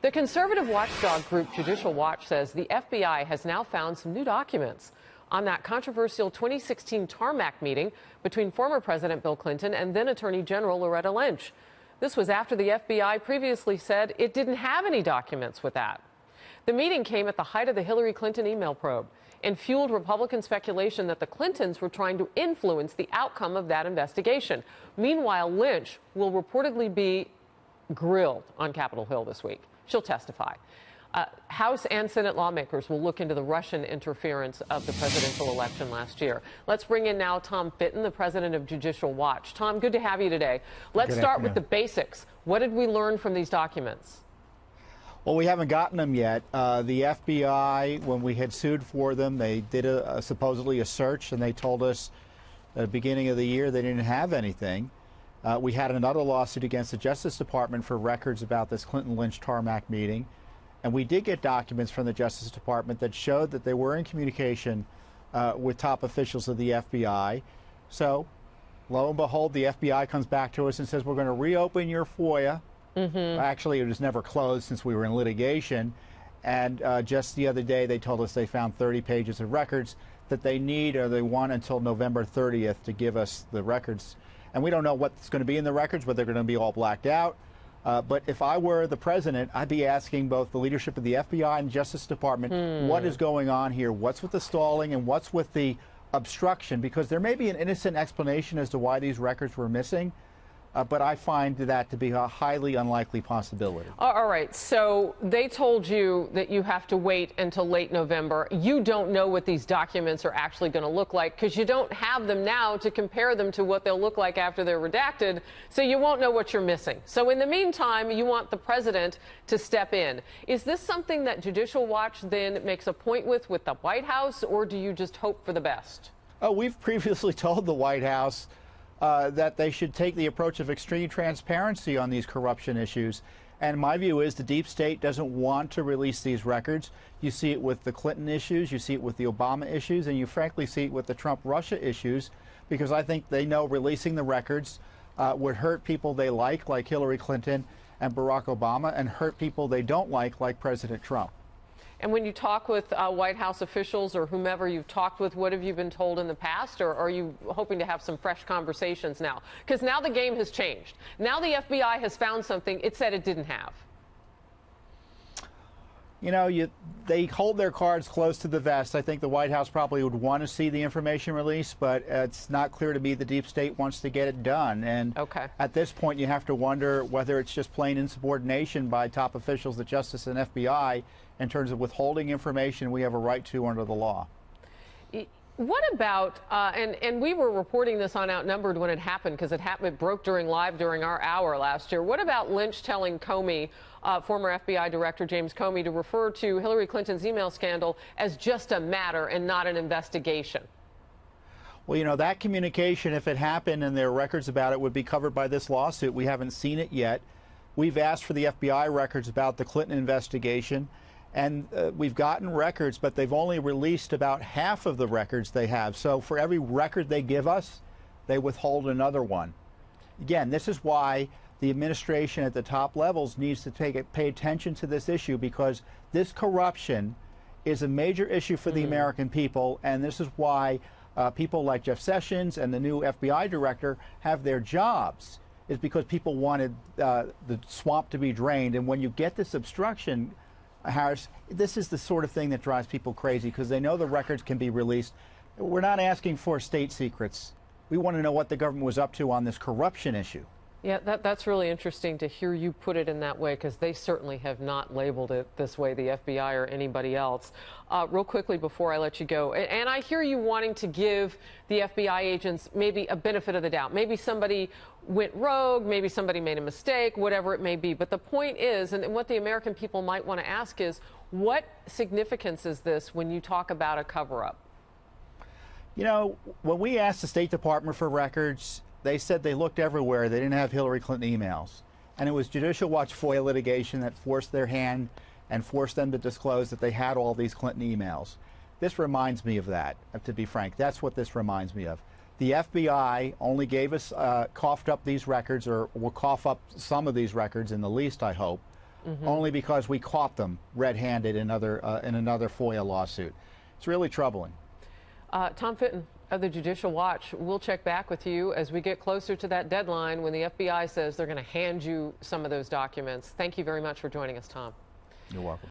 The conservative watchdog group Judicial Watch says the FBI has now found some new documents on that controversial 2016 tarmac meeting between former President Bill Clinton and then Attorney General Loretta Lynch. This was after the FBI previously said it didn't have any documents with that. The meeting came at the height of the Hillary Clinton email probe and fueled Republican speculation that the Clintons were trying to influence the outcome of that investigation. Meanwhile, Lynch will reportedly be grilled on Capitol Hill this week. She'll testify. House and Senate lawmakers will look into the Russian interference of the presidential election last year. Let's bring in now Tom Fitton, the president of Judicial Watch. Tom, good to have you today. Let's start with the basics. What did we learn from these documents? Well, we haven't gotten them yet. The FBI, when we had sued for them, they did supposedly a search, and they told us at the beginning of the year they didn't have anything. We had another lawsuit against the Justice Department for records about this Clinton-Lynch tarmac meeting. And we did get documents from the Justice Department that showed that they were in communication with top officials of the FBI. So, lo and behold, the FBI comes back to us and says, we're going to reopen your FOIA. Actually, it was never closed since we were in litigation. And just the other day, they told us they found 30 pages of records that they need or they want until November 30th to give us the records. And we don't know what's going to be in the records, whether they're going to be all blacked out. But if I were the president, I'd be asking both the leadership of the FBI and the Justice Department, what is going on here? What's with the stalling and what's with the obstruction? Because there may be an innocent explanation as to why these records were missing, but I find that to be a highly unlikely possibility. All right. So they told you that you have to wait until late November. You don't know what these documents are actually going to look like because you don't have them now to compare them to what they'll look like after they're redacted. So you won't know what you're missing. So in the meantime, you want the president to step in. Is this something that Judicial Watch then makes a point with the White House, or do you just hope for the best? Oh, we've previously told the White House that they should take the approach of extreme transparency on these corruption issues. And my view is the deep state doesn't want to release these records. You see it with the Clinton issues, you see it with the Obama issues, and you frankly see it with the Trump-Russia issues, because I think they know releasing the records would hurt people they like Hillary Clinton and Barack Obama, and hurt people they don't like President Trump. And when you talk with White House officials or whomever you've talked with, what have you been told in the past, or are you hoping to have some fresh conversations now? Because now the game has changed. Now the FBI has found something it said it didn't have. You know, they hold their cards close to the vest. I think the White House probably would want to see the information released, but it's not clear to me the deep state wants to get it done. And at this point, you have to wonder whether it's just plain insubordination by top officials, the Justice and FBI, in terms of withholding information we have a right to under the law. What about, and we were reporting this on Outnumbered when it happened, because it broke during our hour last year. What about Lynch telling Comey, former FBI Director James Comey, to refer to Hillary Clinton's email scandal as just a matter and not an investigation? Well, you know, that communication, if it happened and there are records about it, would be covered by this lawsuit. We haven't seen it yet. We've asked for the FBI records about the Clinton investigation. And we've gotten records, but they've only released about half of the records they have. So for every record they give us, they withhold another one. Again, this is why the administration at the top levels needs to pay attention to this issue, because this corruption is a major issue for the American people. And this is why people like Jeff Sessions and the new FBI director have their jobs, is because people wanted the swamp to be drained. And when you get this obstruction, Harris, this is the sort of thing that drives people crazy, because they know the records can be released. We're not asking for state secrets. We want to know what the government was up to on this corruption issue. Yeah, that's really interesting to hear you put it in that way, because they certainly have not labeled it this way, the FBI or anybody else. Real quickly before I let you go, and I hear you wanting to give the FBI agents maybe a benefit of the doubt. Maybe somebody went rogue, maybe somebody made a mistake, whatever it may be. But the point is, and what the American people might want to ask is, what significance is this when you talk about a cover-up? You know, when we asked the State Department for records, they said they looked everywhere. They didn't have Hillary Clinton emails. And it was Judicial Watch FOIA litigation that forced their hand and forced them to disclose that they had all these Clinton emails. This reminds me of that, to be frank. That's what this reminds me of. The FBI only gave us, coughed up these records, or will cough up some of these records in the least, I hope, only because we caught them red-handed in another FOIA lawsuit. It's really troubling. Tom Fitton of the Judicial Watch, we'll check back with you as we get closer to that deadline when the FBI says they're going to hand you some of those documents. Thank you very much for joining us, Tom. You're welcome.